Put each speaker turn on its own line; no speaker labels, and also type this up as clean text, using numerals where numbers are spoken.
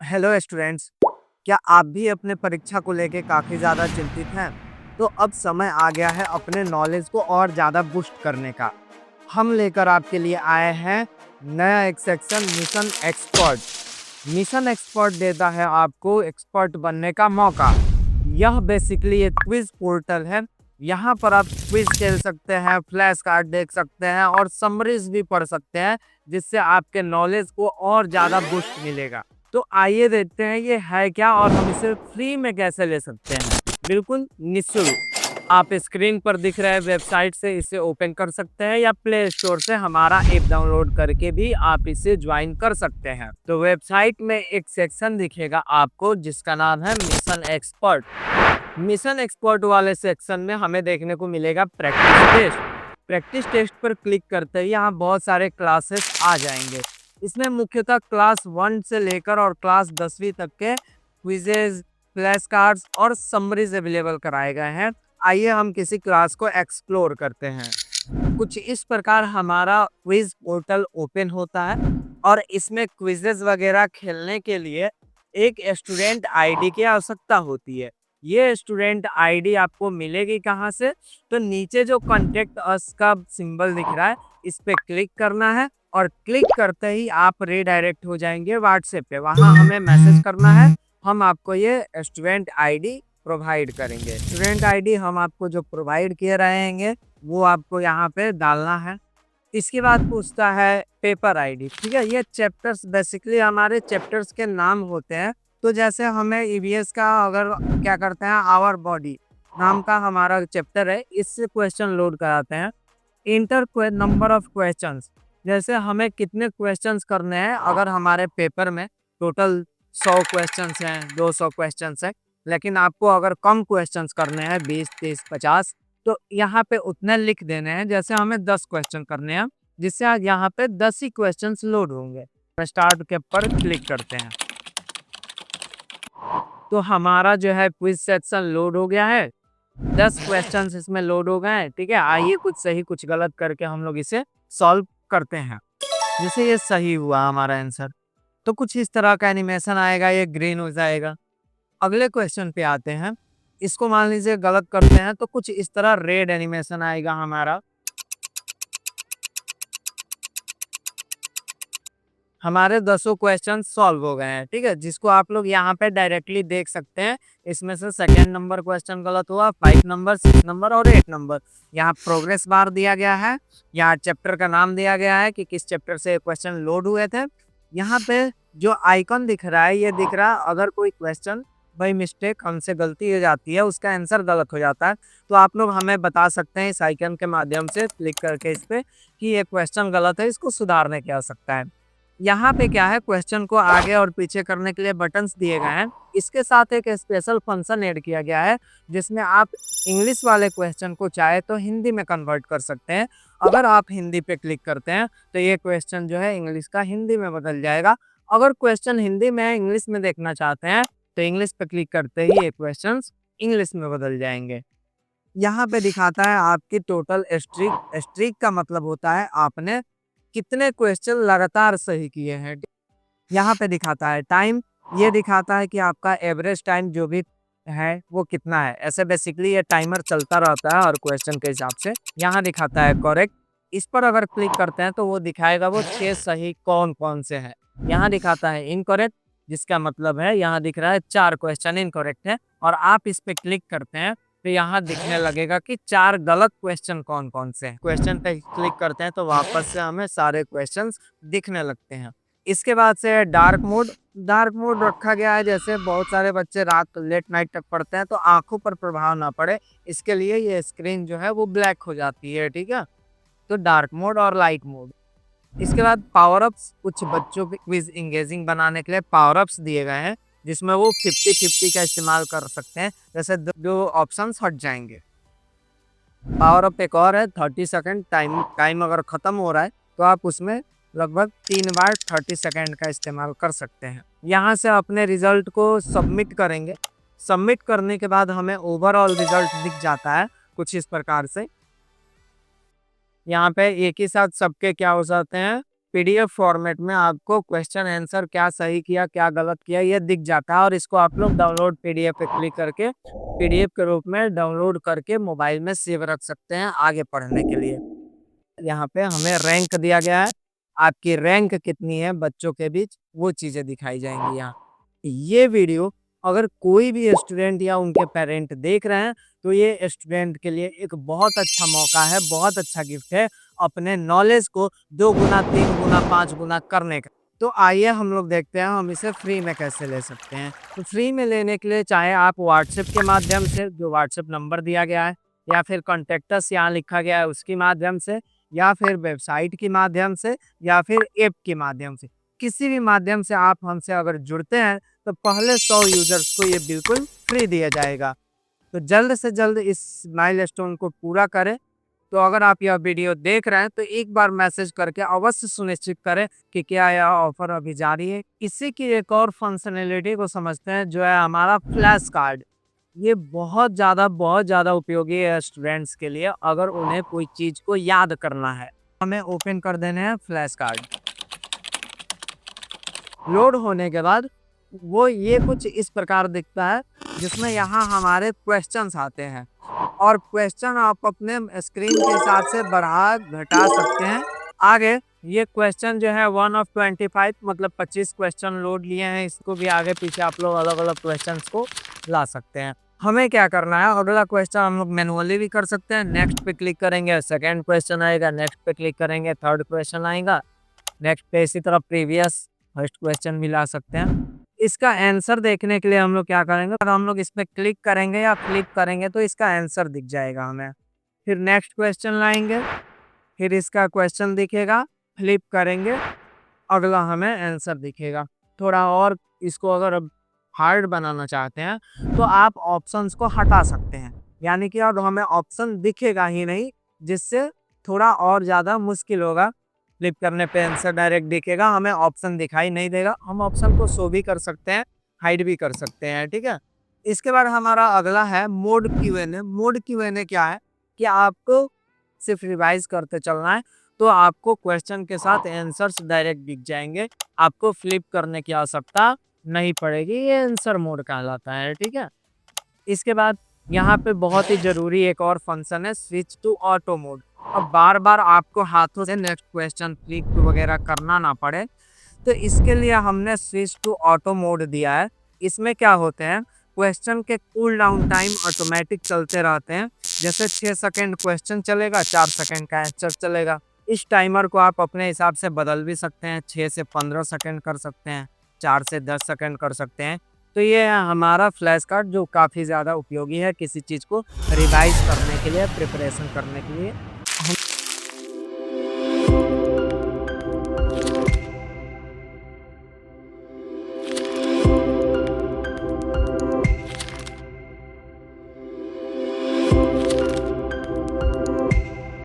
Hello students, क्या आप भी अपने परीक्षा को लेके काफ़ी ज़्यादा चिंतित हैं? तो अब समय आ गया है अपने नॉलेज को और ज़्यादा बूस्ट करने का। हम लेकर आपके लिए आए हैं नया एक section mission expert. Mission expert देता है आपको एक्सपर्ट बनने का मौका। यह बेसिकली एक क्विज पोर्टल है। यहाँ पर आप क्विज खेल सकते हैं, फ्लैश कार्ड देख सकते हैं और समरीज भी पढ़ सकते हैं, जिससे आपके नॉलेज को और ज़्यादा बूस्ट मिलेगा। तो आइए देखते हैं ये है क्या और हम इसे फ्री में कैसे ले सकते हैं। बिल्कुल निःशुल्क। आप स्क्रीन पर दिख रहे वेबसाइट से इसे ओपन कर सकते हैं या प्ले स्टोर से हमारा ऐप डाउनलोड करके भी आप इसे ज्वाइन कर सकते हैं। तो वेबसाइट में एक सेक्शन दिखेगा आपको जिसका नाम है मिशन एक्सपर्ट। मिशन एक्सपर्ट वाले सेक्शन में हमें देखने को मिलेगा प्रैक्टिस टेस्ट। प्रैक्टिस टेस्ट पर क्लिक करते ही यहाँ बहुत सारे क्लासेस आ जाएंगे। इसमें मुख्यतः क्लास 1 से लेकर और क्लास 10वीं तक के क्विजेज, फ्लैश कार्ड्स और समरीज अवेलेबल कराए गए हैं। आइए हम किसी क्लास को एक्सप्लोर करते हैं। कुछ इस प्रकार हमारा क्विज पोर्टल ओपन होता है और इसमें क्विजेज वगैरह खेलने के लिए एक स्टूडेंट आईडी की आवश्यकता होती है। ये स्टूडेंट आईडी आपको मिलेगी कहाँ से? तो नीचे जो कॉन्टेक्ट अस का सिंबल दिख रहा है, इस पे क्लिक करना है और क्लिक करते ही आप रीडायरेक्ट हो जाएंगे व्हाट्सएप पे। वहाँ हमें मैसेज करना है, हम आपको ये स्टूडेंट आईडी प्रोवाइड करेंगे। स्टूडेंट आईडी हम आपको जो प्रोवाइड किए रहेंगे वो आपको यहाँ पे डालना है। इसके बाद पूछता है पेपर आईडी। ठीक है, ये चैप्टर्स बेसिकली हमारे चैप्टर्स के नाम होते हैं। तो जैसे हमें ईवीएस का अगर क्या करते हैं, आवर बॉडी नाम का हमारा चैप्टर है, इससे क्वेश्चन लोड कराते हैं। इंटर नंबर ऑफ क्वेश्चंस, जैसे हमें कितने क्वेश्चंस करने हैं। अगर हमारे पेपर में टोटल 100 क्वेश्चंस हैं, 200 क्वेश्चंस हैं, लेकिन आपको अगर कम क्वेश्चंस करने हैं 20, 30, 50, तो यहाँ पे उतने लिख देने हैं। जैसे हमें 10 क्वेश्चन करने हैं, जिससे आज यहाँ पे 10 ही क्वेश्चंस लोड होंगे। स्टार्ट के पर क्लिक करते हैं तो हमारा जो है क्विज सेक्शन लोड हो गया है। 10 क्वेश्चंस इसमें लोड हो गए हैं। ठीक है, आइए कुछ सही कुछ गलत करके हम लोग इसे सॉल्व करते हैं। जैसे ये सही हुआ हमारा आंसर, तो कुछ इस तरह का एनिमेशन आएगा, ये ग्रीन हो जाएगा। अगले क्वेश्चन पे आते हैं। इसको मान लीजिए गलत करते हैं तो कुछ इस तरह रेड एनिमेशन आएगा हमारा। हमारे 10 क्वेश्चन सॉल्व हो गए हैं। ठीक है, जिसको आप लोग यहाँ पे डायरेक्टली देख सकते हैं। इसमें से सेकेंड नंबर क्वेश्चन गलत हुआ, 5 नंबर, 6 नंबर और 8 नंबर। यहाँ प्रोग्रेस बार दिया गया है, यहाँ चैप्टर का नाम दिया गया है कि किस चैप्टर से क्वेश्चन लोड हुए थे। यहाँ पे जो आइकन दिख रहा है, ये दिख रहा है अगर कोई क्वेश्चन बाई मिस्टेक हमसे गलती हो जाती है, उसका आंसर गलत हो जाता है, तो आप लोग हमें बता सकते हैं इस आइकन के माध्यम से क्लिक करके इस पे कि ये क्वेश्चन गलत है, इसको सुधारने की आवश्यकता है। यहाँ पे क्या है, क्वेश्चन को आगे और पीछे करने के लिए बटन्स दिए गए हैं। इसके साथ एक स्पेशल फंक्शन ऐड किया गया है, जिसमें आप इंग्लिश वाले क्वेश्चन को चाहे तो हिंदी में कन्वर्ट कर सकते हैं। अगर आप हिंदी पे क्लिक करते हैं तो ये क्वेश्चन जो है इंग्लिश का हिंदी में बदल जाएगा। अगर क्वेश्चन हिंदी में इंग्लिश में देखना चाहते हैं तो इंग्लिश पे क्लिक करते ही ये क्वेश्चन इंग्लिश में बदल जाएंगे। यहाँ पे दिखाता है आपकी टोटल स्ट्रीक। स्ट्रीक का मतलब होता है आपने कितने क्वेश्चन लगातार सही किए हैं। यहाँ पे दिखाता है टाइम, ये दिखाता है कि आपका एवरेज टाइम जो भी है वो कितना है। ऐसे बेसिकली ये टाइमर चलता रहता है और क्वेश्चन के हिसाब से। यहाँ दिखाता है करेक्ट, इस पर अगर क्लिक करते हैं तो वो दिखाएगा वो 6 सही कौन कौन से हैं। यहाँ दिखाता है इनकरेक्ट, जिसका मतलब है यहाँ दिख रहा है 4 क्वेश्चन इनकरेक्ट है, और आप इस पे क्लिक करते हैं तो यहाँ दिखने लगेगा कि 4 गलत क्वेश्चन कौन कौन से हैं। क्वेश्चन पे क्लिक करते हैं तो वापस से हमें सारे क्वेश्चंस दिखने लगते हैं। इसके बाद से है डार्क मोड। डार्क मोड रखा गया है, जैसे बहुत सारे बच्चे रात लेट नाइट तक पढ़ते हैं तो आंखों पर प्रभाव ना पड़े, इसके लिए ये स्क्रीन जो है वो ब्लैक हो जाती है। ठीक है, तो डार्क मोड और लाइट मोड। इसके बाद पावर अप्स, कुछ बच्चों के क्विज इंगेजिंग बनाने के लिए पावर अप्स दिए गए हैं, जिसमें वो 50-50 का इस्तेमाल कर सकते हैं। जैसे दो ऑप्शंस हट जाएंगे। पावर अप एक और है 30 सेकंड टाइम। टाइम अगर ख़त्म हो रहा है तो आप उसमें लगभग 3 बार 30 सेकंड का इस्तेमाल कर सकते हैं। यहाँ से अपने रिजल्ट को सबमिट करेंगे। सबमिट करने के बाद हमें ओवरऑल रिजल्ट दिख जाता है कुछ इस प्रकार से। यहाँ पे एक ही साथ सबके क्या हो जाते हैं, पीडीएफ फॉर्मेट में आपको क्वेश्चन आंसर क्या सही किया क्या गलत किया ये दिख जाता है और इसको आप लोग डाउनलोड पीडीएफ पे क्लिक करके पीडीएफ के रूप में डाउनलोड करके मोबाइल में सेव रख सकते हैं आगे पढ़ने के लिए। यहाँ पे हमें रैंक दिया गया है, आपकी रैंक कितनी है बच्चों के बीच वो चीज़ें दिखाई जाएंगी यहाँ। ये वीडियो अगर कोई भी स्टूडेंट या उनके पेरेंट देख रहे हैं तो ये स्टूडेंट के लिए एक बहुत अच्छा मौका है, बहुत अच्छा गिफ्ट है अपने नॉलेज को 2 गुना 3 गुना 5 गुना करने का। तो आइए हम लोग देखते हैं हम इसे फ्री में कैसे ले सकते हैं। तो फ्री में लेने के लिए चाहे आप व्हाट्सएप के माध्यम से जो व्हाट्सएप नंबर दिया गया है या फिर कॉन्टेक्टस यहाँ लिखा गया है उसके माध्यम से या फिर वेबसाइट के माध्यम से या फिर ऐप के माध्यम से किसी भी माध्यम से आप हमसे अगर जुड़ते हैं तो पहले 100 यूजर्स को ये बिल्कुल फ्री दिया जाएगा। तो जल्द से जल्द इस माइलस्टोन को पूरा करें। तो अगर आप यह वीडियो देख रहे हैं तो एक बार मैसेज करके अवश्य सुनिश्चित करें कि क्या यह ऑफर अभी जारी है। इसी की एक और फंक्शनैलिटी को समझते हैं जो है हमारा फ्लैश कार्ड। ये बहुत ज़्यादा उपयोगी है स्टूडेंट्स के लिए अगर उन्हें कोई चीज़ को याद करना है। हमें ओपन कर देने हैं फ्लैश कार्ड। लोड होने के बाद वो ये कुछ इस प्रकार दिखता है जिसमें यहाँ हमारे क्वेश्चंस आते हैं और क्वेश्चन आप अपने स्क्रीन के हिसाब से बढ़ा घटा सकते हैं। आगे ये क्वेश्चन जो है 1 of 25 मतलब 25 क्वेश्चन लोड लिए हैं, इसको भी आगे पीछे आप लोग अलग अलग क्वेश्चंस को ला सकते हैं। हमें क्या करना है अगला क्वेश्चन हम लोग मैनुअली भी कर सकते हैं। नेक्स्ट पे क्लिक करेंगे सेकंड क्वेश्चन आएगा, नेक्स्ट पे क्लिक करेंगे थर्ड क्वेश्चन आएगा, नेक्स्ट पे इसी तरह प्रीवियस फर्स्ट क्वेश्चन भी ला सकते हैं। इसका आंसर देखने के लिए हम लोग क्या करेंगे अगर हम लोग इस पर क्लिक करेंगे या फ्लिप करेंगे तो इसका आंसर दिख जाएगा हमें। फिर नेक्स्ट क्वेश्चन लाएंगे, फिर इसका क्वेश्चन दिखेगा, फ्लिप करेंगे, अगला हमें आंसर दिखेगा। थोड़ा और इसको अगर अब हार्ड बनाना चाहते हैं तो आप ऑप्शंस को हटा सकते हैं, यानी कि अब हमें ऑप्शन दिखेगा ही नहीं जिससे थोड़ा और ज़्यादा मुश्किल होगा। फ्लिप करने पे आंसर डायरेक्ट दिखेगा, हमें ऑप्शन दिखाई नहीं देगा। हम ऑप्शन को शो भी कर सकते हैं, हाइड भी कर सकते हैं, ठीक है। इसके बाद हमारा अगला है मोड क्यूएनए। मोड क्यूएनए क्या है कि आपको सिर्फ रिवाइज करते चलना है तो आपको क्वेश्चन के साथ आंसर्स डायरेक्ट दिख जाएंगे, आपको फ्लिप करने की आवश्यकता नहीं पड़ेगी। ये आंसर मोड कहलाता है, ठीक है। इसके बाद यहाँ पे बहुत ही जरूरी एक और फंक्शन है स्विच टू ऑटो मोड। अब बार बार आपको हाथों से नेक्स्ट क्वेश्चन क्लिक वगैरह करना ना पड़े तो इसके लिए हमने स्विच टू ऑटो मोड दिया है। इसमें क्या होते हैं क्वेश्चन के कूल डाउन टाइम ऑटोमेटिक चलते रहते हैं। जैसे 6 सेकंड क्वेश्चन चलेगा, 4 सेकंड का आंसर चलेगा। इस टाइमर को आप अपने हिसाब से बदल भी सकते हैं, 6 से 15 सेकंड कर सकते हैं, 4 से 10 सेकंड कर सकते हैं। तो ये है हमारा फ्लैश कार्ड जो काफ़ी ज़्यादा उपयोगी है किसी चीज़ को रिवाइज करने के लिए, प्रिपरेशन करने के लिए।